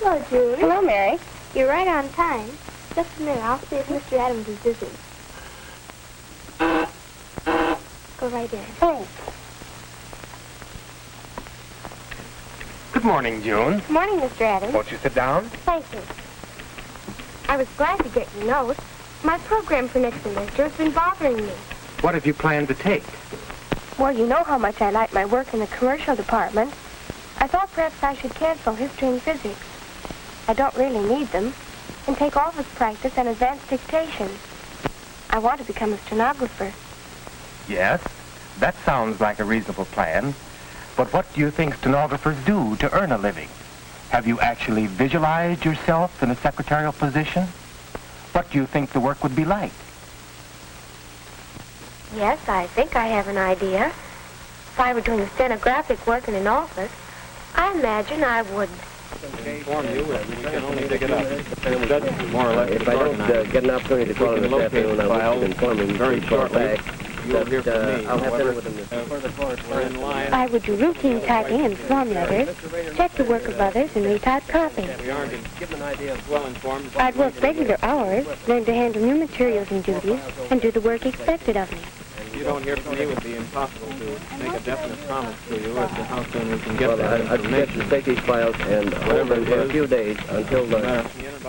Hello, Julie. Hello, Mary. You're right on time. Just a minute. I'll see if Mr. Adams is busy. Go right in. Thanks. Good morning, June. Good morning, Mr. Adams. Won't you sit down? Thank you. I was glad to get your note. My program for next semester has been bothering me. What have you planned to take? Well, you know how much I like my work in the commercial department. I thought perhaps I should cancel history and physics. I don't really need them, and take office practice and advanced dictation. I want to become a stenographer. Yes, that sounds like a reasonable plan. But what do you think stenographers do to earn a living? Have you actually visualized yourself in a secretarial position? What do you think the work would be like? Yes, I think I have an idea. If I were doing stenographic work in an office, I imagine I would... Inform you, we can only pick it up. More or less. If I don't get an opportunity to call him this afternoon, I will inform him very shortly. You'll hear from me. I'll have dinner with him We're in line. I would do routine typing and form letters, check the work of others, and retype copies. We aren't given an idea of well-informed. I'd work regular hours, learn to handle new materials and duties, and do the work expected of me. You don't hear from me, it would be impossible to make a definite promise to you as to how soon we can get that I'd suggest information. you take these files and hold them for a few days until the...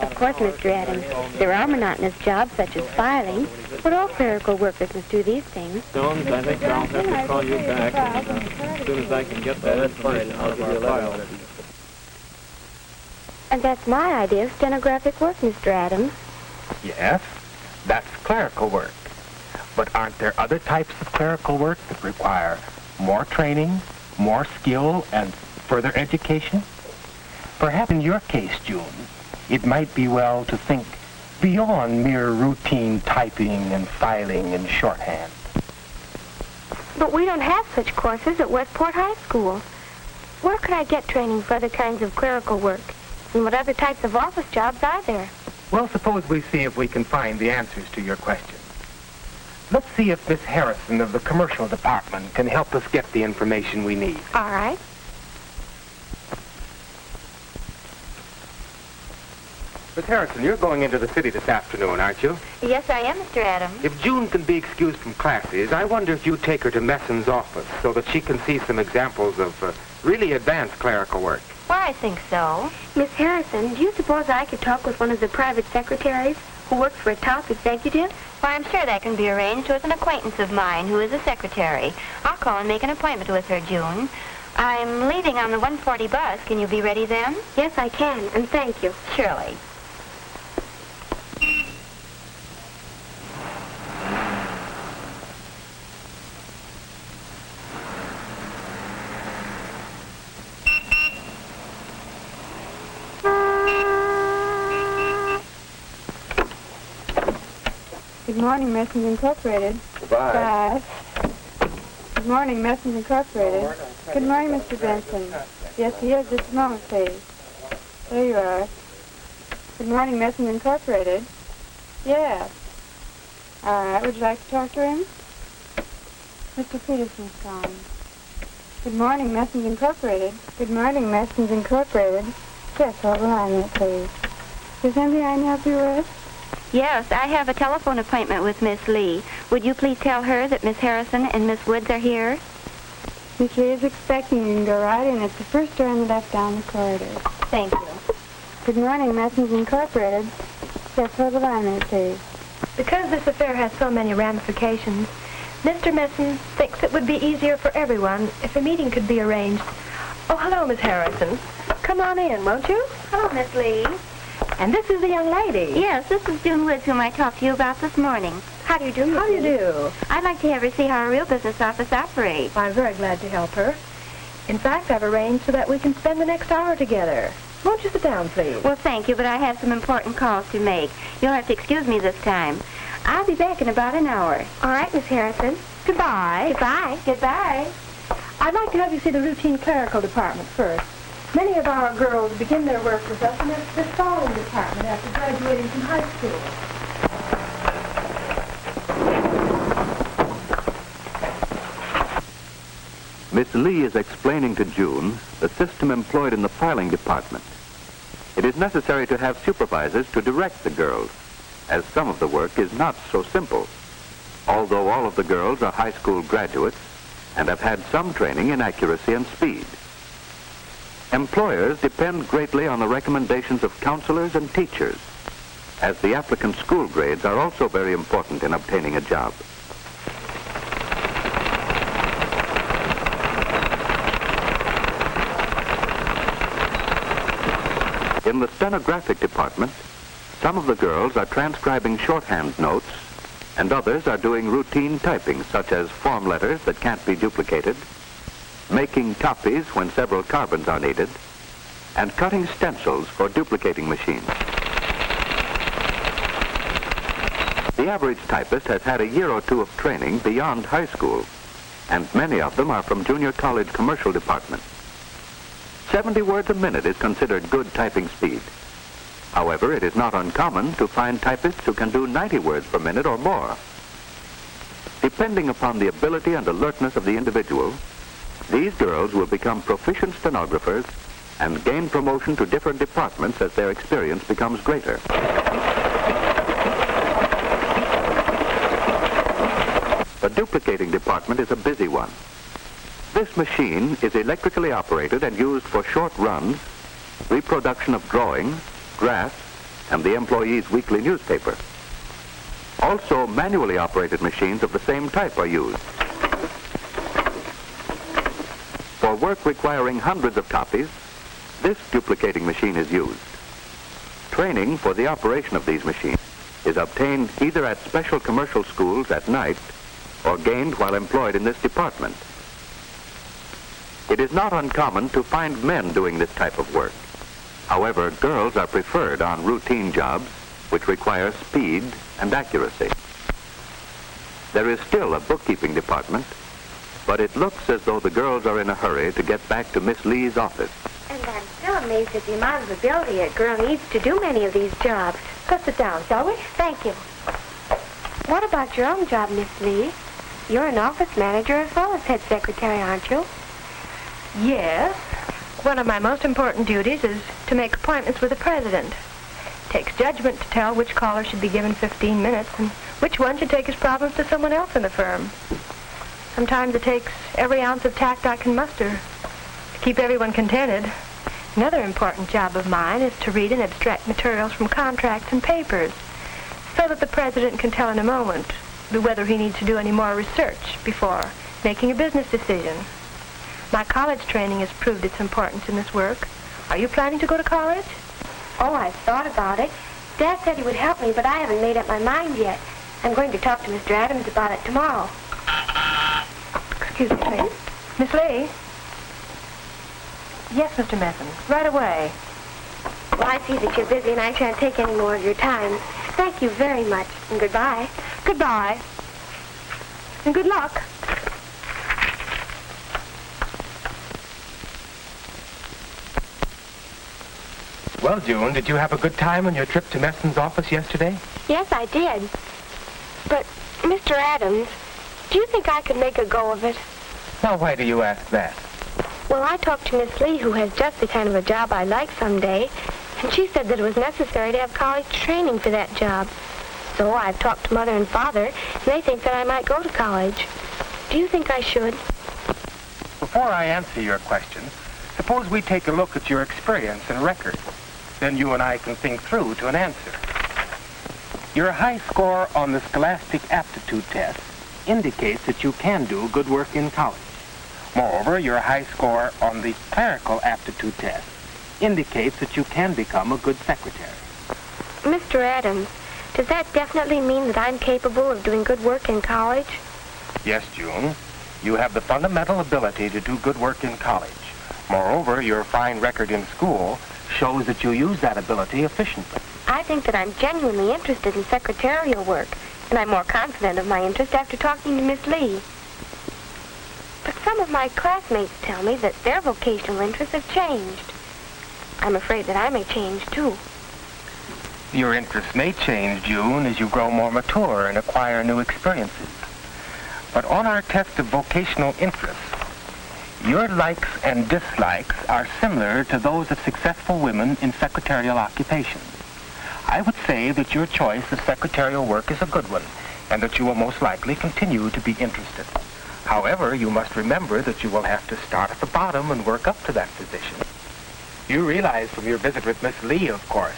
Of course, Mr. Adams, there are monotonous jobs such as filing, but all clerical workers must do these things. Stones, I think I'll have to call you back as soon as I can get that that's fine. information I'll out give of you a our letter on files. it. And that's my idea of stenographic work, Mr. Adams. Yes, that's clerical work. But aren't there other types of clerical work that require more training, more skill, and further education? Perhaps in your case, June, it might be well to think beyond mere routine typing and filing and shorthand. But we don't have such courses at Westport High School. Where could I get training for other kinds of clerical work? And what other types of office jobs are there? Well, suppose we see if we can find the answers to your question. Let's see if Miss Harrison of the commercial department can help us get the information we need. All right. Miss Harrison, you're going into the city this afternoon, aren't you? Yes, I am, Mr. Adams. If June can be excused from classes, I wonder if you take her to Messon's office so that she can see some examples of really advanced clerical work. Why, I think so. Miss Harrison, do you suppose I could talk with one of the private secretaries who works for a top executive? Why, I'm sure that can be arranged with an acquaintance of mine who is a secretary. I'll call and make an appointment with her, June. I'm leaving on the 1:40 bus. Can you be ready then? Yes, I can, and thank you. Surely. Good morning, Messons Incorporated. Goodbye. Good morning, Messons Incorporated. Good morning, Mr. Benson. Yes, he is. Just a moment, please. There you are. Good morning, Messons Incorporated. Yes. All right. Would you like to talk to him? Mr. Peterson's calling. Good morning, Messons Incorporated. Good morning, Messons Incorporated. Yes, hold the line there, please. Is there anything I can help you with? Yes, I have a telephone appointment with Miss Lee. Would you please tell her that Miss Harrison and Miss Woods are here? Miss Lee is expecting you. You can go right in. It's the first door on the left down the corridor. Thank you. Good morning, Messons Incorporated. Yes, hold the line there, please. Because this affair has so many ramifications, Mr. Messon thinks it would be easier for everyone if a meeting could be arranged. Oh, hello, Miss Harrison. Come on in, won't you? Hello, Miss Lee. And this is the young lady. Yes, this is June Woods, whom I talked to you about this morning. How do you do, Miss How do you Lee? do? I'd like to have her see how a real business office operates. I'm very glad to help her. In fact, I've arranged so that we can spend the next hour together. Won't you sit down, please? Well, thank you, but I have some important calls to make. You'll have to excuse me this time. I'll be back in about an hour. All right, Miss Harrison. Goodbye. Goodbye. Goodbye. I'd like to have you see the routine clerical department first. Many of our girls begin their work with us in this following department after graduating from high school. Miss Lee is explaining to June the system employed in the filing department. It is necessary to have supervisors to direct the girls, as some of the work is not so simple, although all of the girls are high school graduates and have had some training in accuracy and speed. Employers depend greatly on the recommendations of counselors and teachers, as the applicant's school grades are also very important in obtaining a job. In the stenographic department, some of the girls are transcribing shorthand notes, and others are doing routine typing, such as form letters that can't be duplicated, making copies when several carbons are needed, and cutting stencils for duplicating machines. The average typist has had a year or two of training beyond high school, and many of them are from junior college commercial departments. 70 words a minute is considered good typing speed. However, it is not uncommon to find typists who can do 90 words per minute or more. Depending upon the ability and alertness of the individual, these girls will become proficient stenographers and gain promotion to different departments as their experience becomes greater. The duplicating department is a busy one. This machine is electrically operated and used for short runs, reproduction of drawings, drafts, and the employee's weekly newspaper. Also, manually operated machines of the same type are used. For work requiring hundreds of copies, this duplicating machine is used. Training for the operation of these machines is obtained either at special commercial schools at night or gained while employed in this department. It is not uncommon to find men doing this type of work. However, girls are preferred on routine jobs which require speed and accuracy. There is still a bookkeeping department, but it looks as though the girls are in a hurry to get back to Miss Lee's office. And I'm still amazed at the amount of ability a girl needs to do many of these jobs. Let's sit down, shall we? Thank you. What about your own job, Miss Lee? You're an office manager as well as head secretary, aren't you? Yes. One of my most important duties is to make appointments with the president. It takes judgment to tell which caller should be given 15 minutes and which one should take his problems to someone else in the firm. Sometimes it takes every ounce of tact I can muster to keep everyone contented. Another important job of mine is to read and abstract materials from contracts and papers so that the president can tell in a moment whether he needs to do any more research before making a business decision. My college training has proved its importance in this work. Are you planning to go to college? Oh, I've thought about it. Dad said he would help me, but I haven't made up my mind yet. I'm going to talk to Mr. Adams about it tomorrow. Excuse me, please. Miss Lee? Yes, Mr. Messon. Right away. Well, I see that you're busy and I shan't take any more of your time. Thank you very much, and goodbye. Goodbye. And good luck. Well, June, did you have a good time on your trip to Messon's office yesterday? Yes, I did. But, Mr. Adams, do you think I could make a go of it? Now, why do you ask that? Well, I talked to Miss Lee, who has just the kind of a job I'd like someday, and she said that it was necessary to have college training for that job. So I've talked to Mother and Father, and they think that I might go to college. Do you think I should? Before I answer your question, suppose we take a look at your experience and record. Then you and I can think through to an answer. Your high score on the Scholastic Aptitude Test indicates that you can do good work in college. Moreover, your high score on the clerical aptitude test indicates that you can become a good secretary. Mr. Adams, does that definitely mean that I'm capable of doing good work in college? Yes, June. You have the fundamental ability to do good work in college. Moreover, your fine record in school shows that you use that ability efficiently. I think that I'm genuinely interested in secretarial work, and I'm more confident of my interest after talking to Miss Lee. But some of my classmates tell me that their vocational interests have changed. I'm afraid that I may change, too. Your interests may change, June, as you grow more mature and acquire new experiences. But on our test of vocational interests, your likes and dislikes are similar to those of successful women in secretarial occupations. I would say that your choice of secretarial work is a good one, and that you will most likely continue to be interested. However, you must remember that you will have to start at the bottom and work up to that position. You realize from your visit with Miss Lee, of course,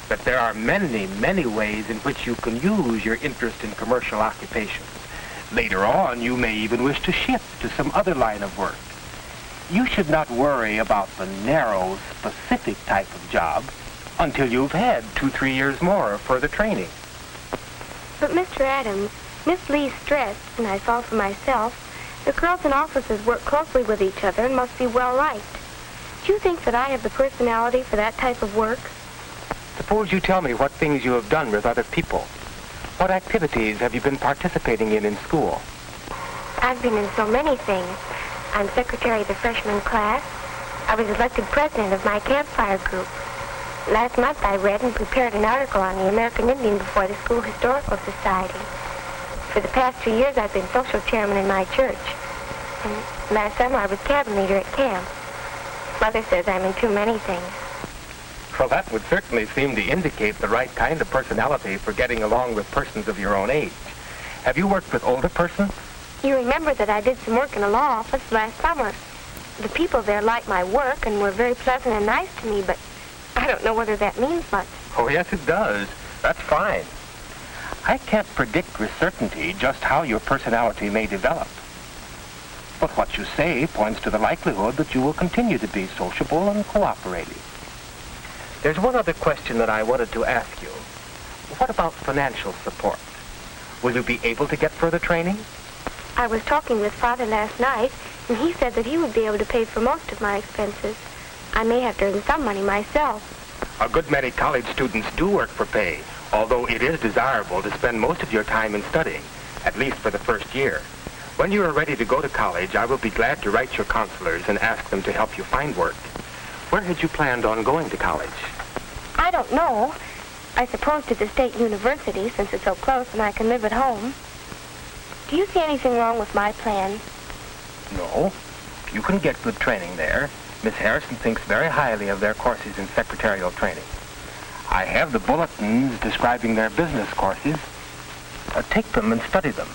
that there are many, many ways in which you can use your interest in commercial occupations. Later on, you may even wish to shift to some other line of work. You should not worry about the narrow, specific type of job until you've had 2-3 years more of further training. But, Mr. Adams, Miss Lee stressed, and I saw for myself, that girls in offices work closely with each other and must be well-liked. Do you think that I have the personality for that type of work? Suppose you tell me what things you have done with other people. What activities have you been participating in school? I've been in so many things. I'm secretary of the freshman class. I was elected president of my campfire group. Last month I read and prepared an article on the American Indian before the School Historical Society. For the past 2 years I've been social chairman in my church. And last summer I was cabin leader at camp. Mother says I'm in too many things. Well, that would certainly seem to indicate the right kind of personality for getting along with persons of your own age. Have you worked with older persons? You remember that I did some work in a law office last summer. The people there liked my work and were very pleasant and nice to me, but I don't know whether that means much. Oh, yes, it does. That's fine. I can't predict with certainty just how your personality may develop. But what you say points to the likelihood that you will continue to be sociable and cooperative. There's one other question that I wanted to ask you. What about financial support? Will you be able to get further training? I was talking with Father last night, and he said that he would be able to pay for most of my expenses. I may have to earn some money myself. A good many college students do work for pay, although it is desirable to spend most of your time in studying, at least for the first year. When you are ready to go to college, I will be glad to write your counselors and ask them to help you find work. Where had you planned on going to college? I don't know. I suppose to the state university, since it's so close and I can live at home. Do you see anything wrong with my plan? No. You can get good training there. Miss Harrison thinks very highly of their courses in secretarial training. I have the bulletins describing their business courses. Take them and study them.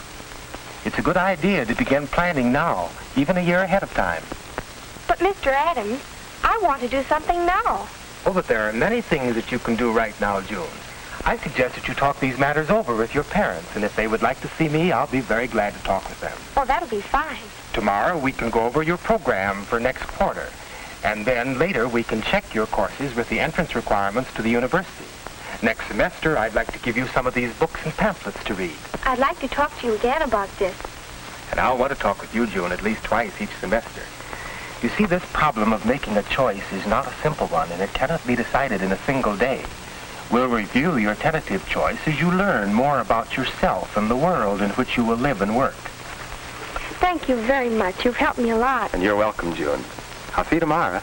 It's a good idea to begin planning now, even a year ahead of time. But, Mr. Adams, I want to do something now. Oh, but there are many things that you can do right now, June. I suggest that you talk these matters over with your parents, and if they would like to see me, I'll be very glad to talk with them. Oh, that'll be fine. Tomorrow we can go over your program for next quarter, and then later we can check your courses with the entrance requirements to the university. Next semester, I'd like to give you some of these books and pamphlets to read. I'd like to talk to you again about this. And I'll want to talk with you, June, at least twice each semester. You see, this problem of making a choice is not a simple one, and it cannot be decided in a single day. We'll review your tentative choice as you learn more about yourself and the world in which you will live and work. Thank you very much. You've helped me a lot. And you're welcome, June. I'll see you tomorrow.